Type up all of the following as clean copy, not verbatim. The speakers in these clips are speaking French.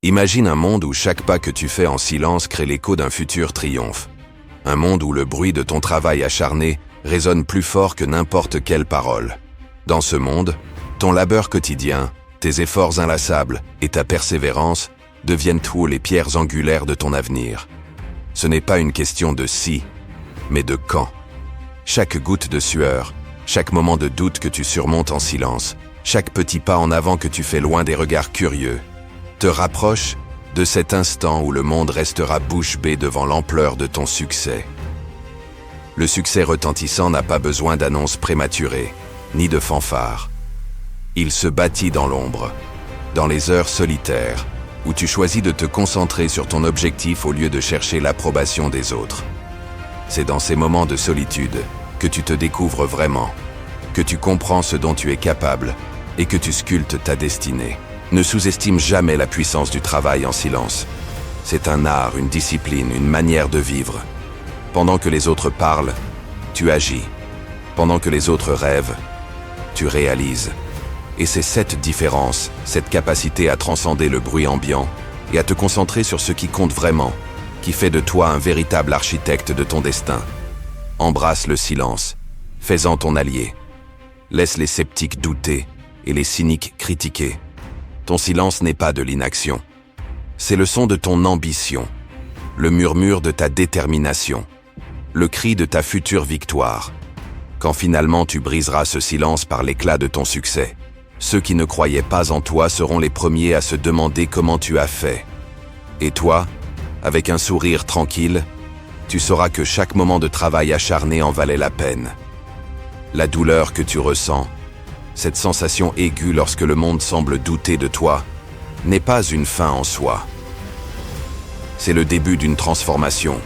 Imagine un monde où chaque pas que tu fais en silence crée l'écho d'un futur triomphe. Un monde où le bruit de ton travail acharné résonne plus fort que n'importe quelle parole. Dans ce monde, ton labeur quotidien, tes efforts inlassables et ta persévérance deviennent tous les pierres angulaires de ton avenir. Ce n'est pas une question de si, mais de quand. Chaque goutte de sueur, chaque moment de doute que tu surmontes en silence, chaque petit pas en avant que tu fais loin des regards curieux, te rapproche de cet instant où le monde restera bouche bée devant l'ampleur de ton succès. Le succès retentissant n'a pas besoin d'annonces prématurées, ni de fanfares. Il se bâtit dans l'ombre, dans les heures solitaires, où tu choisis de te concentrer sur ton objectif au lieu de chercher l'approbation des autres. C'est dans ces moments de solitude que tu te découvres vraiment, que tu comprends ce dont tu es capable et que tu sculptes ta destinée. Ne sous-estime jamais la puissance du travail en silence. C'est un art, une discipline, une manière de vivre. Pendant que les autres parlent, tu agis. Pendant que les autres rêvent, tu réalises. Et c'est cette différence, cette capacité à transcender le bruit ambiant et à te concentrer sur ce qui compte vraiment, qui fait de toi un véritable architecte de ton destin. Embrasse le silence, fais-en ton allié. Laisse les sceptiques douter et les cyniques critiquer. Ton silence n'est pas de l'inaction. C'est le son de ton ambition, le murmure de ta détermination, le cri de ta future victoire. Quand finalement tu briseras ce silence par l'éclat de ton succès, ceux qui ne croyaient pas en toi seront les premiers à se demander comment tu as fait. Et toi, avec un sourire tranquille, tu sauras que chaque moment de travail acharné en valait la peine. La douleur que tu ressens, cette sensation aiguë lorsque le monde semble douter de toi, n'est pas une fin en soi. C'est le début d'une transformation,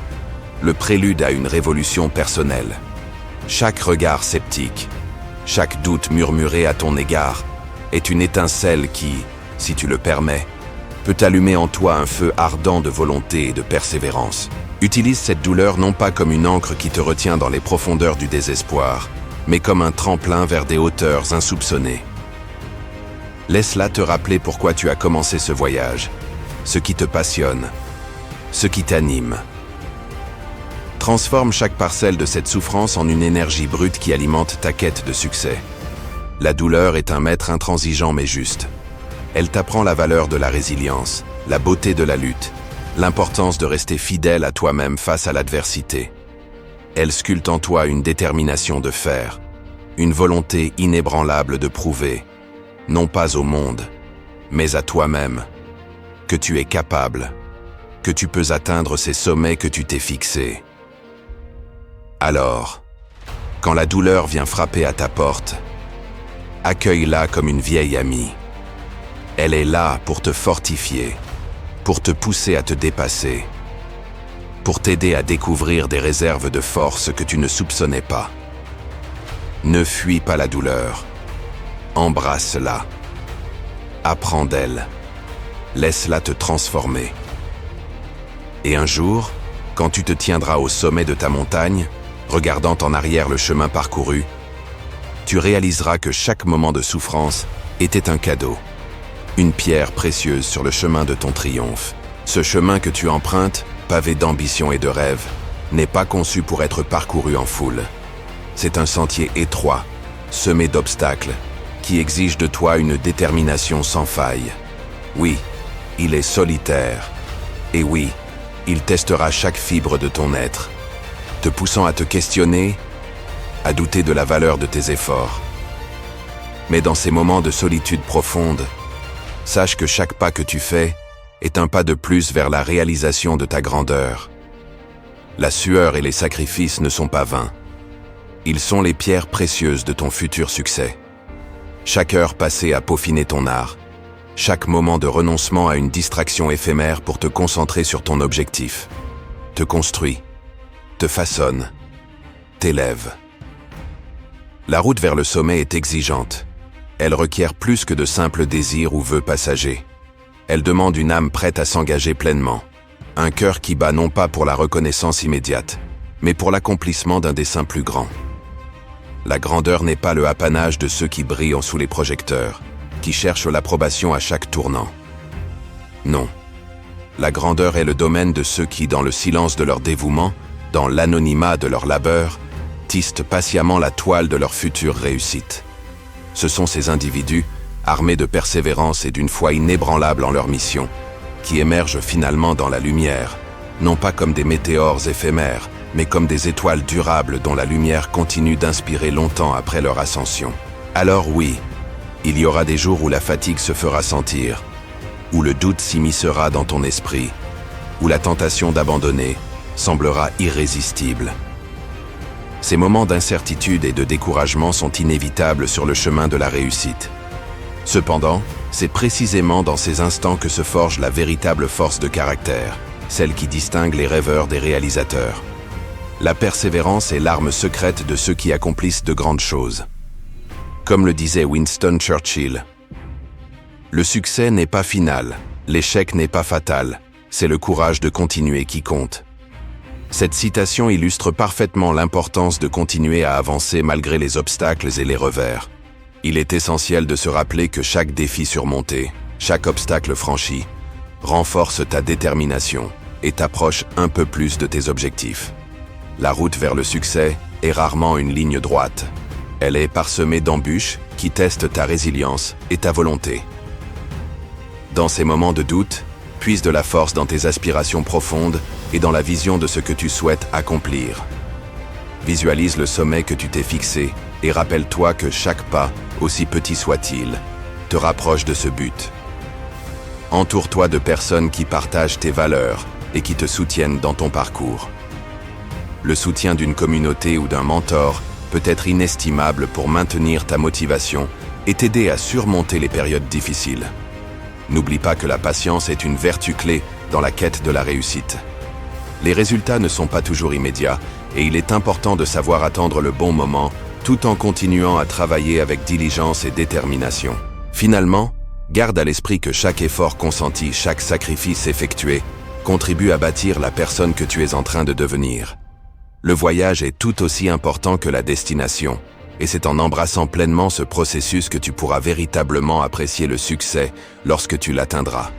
le prélude à une révolution personnelle. Chaque regard sceptique, chaque doute murmuré à ton égard, est une étincelle qui, si tu le permets, peut allumer en toi un feu ardent de volonté et de persévérance. Utilise cette douleur non pas comme une ancre qui te retient dans les profondeurs du désespoir, mais comme un tremplin vers des hauteurs insoupçonnées. Laisse-la te rappeler pourquoi tu as commencé ce voyage, ce qui te passionne, ce qui t'anime. Transforme chaque parcelle de cette souffrance en une énergie brute qui alimente ta quête de succès. La douleur est un maître intransigeant mais juste. Elle t'apprend la valeur de la résilience, la beauté de la lutte, l'importance de rester fidèle à toi-même face à l'adversité. Elle sculpte en toi une détermination de fer, une volonté inébranlable de prouver, non pas au monde, mais à toi-même, que tu es capable, que tu peux atteindre ces sommets que tu t'es fixés. Alors, quand la douleur vient frapper à ta porte, accueille-la comme une vieille amie. Elle est là pour te fortifier, pour te pousser à te dépasser, pour t'aider à découvrir des réserves de force que tu ne soupçonnais pas. Ne fuis pas la douleur. Embrasse-la. Apprends d'elle. Laisse-la te transformer. Et un jour, quand tu te tiendras au sommet de ta montagne, regardant en arrière le chemin parcouru, tu réaliseras que chaque moment de souffrance était un cadeau, une pierre précieuse sur le chemin de ton triomphe. Ce chemin que tu empruntes, pavé d'ambition et de rêves, n'est pas conçu pour être parcouru en foule. C'est un sentier étroit, semé d'obstacles, qui exige de toi une détermination sans faille. Oui, il est solitaire. Et oui, il testera chaque fibre de ton être, te poussant à te questionner, à douter de la valeur de tes efforts. Mais dans ces moments de solitude profonde, sache que chaque pas que tu fais est un pas de plus vers la réalisation de ta grandeur. La sueur et les sacrifices ne sont pas vains. Ils sont les pierres précieuses de ton futur succès. Chaque heure passée à peaufiner ton art, chaque moment de renoncement à une distraction éphémère pour te concentrer sur ton objectif, te construit, te façonne, t'élève. La route vers le sommet est exigeante. Elle requiert plus que de simples désirs ou vœux passagers. Elle demande une âme prête à s'engager pleinement, un cœur qui bat non pas pour la reconnaissance immédiate, mais pour l'accomplissement d'un dessein plus grand. La grandeur n'est pas le apanage de ceux qui brillent sous les projecteurs, qui cherchent l'approbation à chaque tournant. Non, La grandeur est le domaine de ceux qui, dans le silence de leur dévouement, dans l'anonymat de leur labeur, tissent patiemment la toile de leur future réussite. Ce sont ces individus, armés de persévérance et d'une foi inébranlable en leur mission, qui émergent finalement dans la lumière, non pas comme des météores éphémères, mais comme des étoiles durables dont la lumière continue d'inspirer longtemps après leur ascension. Alors oui, il y aura des jours où la fatigue se fera sentir, où le doute s'immiscera dans ton esprit, où la tentation d'abandonner semblera irrésistible. Ces moments d'incertitude et de découragement sont inévitables sur le chemin de la réussite. Cependant, c'est précisément dans ces instants que se forge la véritable force de caractère, celle qui distingue les rêveurs des réalisateurs. La persévérance est l'arme secrète de ceux qui accomplissent de grandes choses. Comme le disait Winston Churchill, le succès n'est pas final, l'échec n'est pas fatal, c'est le courage de continuer qui compte. Cette citation illustre parfaitement l'importance de continuer à avancer malgré les obstacles et les revers. Il est essentiel de se rappeler que chaque défi surmonté, chaque obstacle franchi, renforce ta détermination et t'approche un peu plus de tes objectifs. La route vers le succès est rarement une ligne droite. Elle est parsemée d'embûches qui testent ta résilience et ta volonté. Dans ces moments de doute, puise de la force dans tes aspirations profondes et dans la vision de ce que tu souhaites accomplir. Visualise le sommet que tu t'es fixé et rappelle-toi que chaque pas, aussi petit soit-il, te rapproche de ce but. Entoure-toi de personnes qui partagent tes valeurs et qui te soutiennent dans ton parcours. Le soutien d'une communauté ou d'un mentor peut être inestimable pour maintenir ta motivation et t'aider à surmonter les périodes difficiles. N'oublie pas que la patience est une vertu clé dans la quête de la réussite. Les résultats ne sont pas toujours immédiats et il est important de savoir attendre le bon moment tout en continuant à travailler avec diligence et détermination. Finalement, garde à l'esprit que chaque effort consenti, chaque sacrifice effectué, contribue à bâtir la personne que tu es en train de devenir. Le voyage est tout aussi important que la destination, et c'est en embrassant pleinement ce processus que tu pourras véritablement apprécier le succès lorsque tu l'atteindras.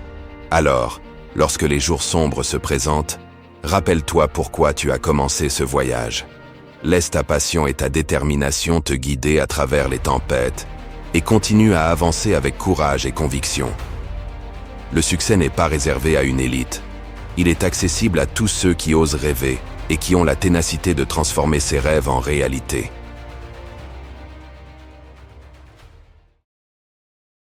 Alors, lorsque les jours sombres se présentent, rappelle-toi pourquoi tu as commencé ce voyage. Laisse ta passion et ta détermination te guider à travers les tempêtes et continue à avancer avec courage et conviction. Le succès n'est pas réservé à une élite. Il est accessible à tous ceux qui osent rêver et qui ont la ténacité de transformer ses rêves en réalité.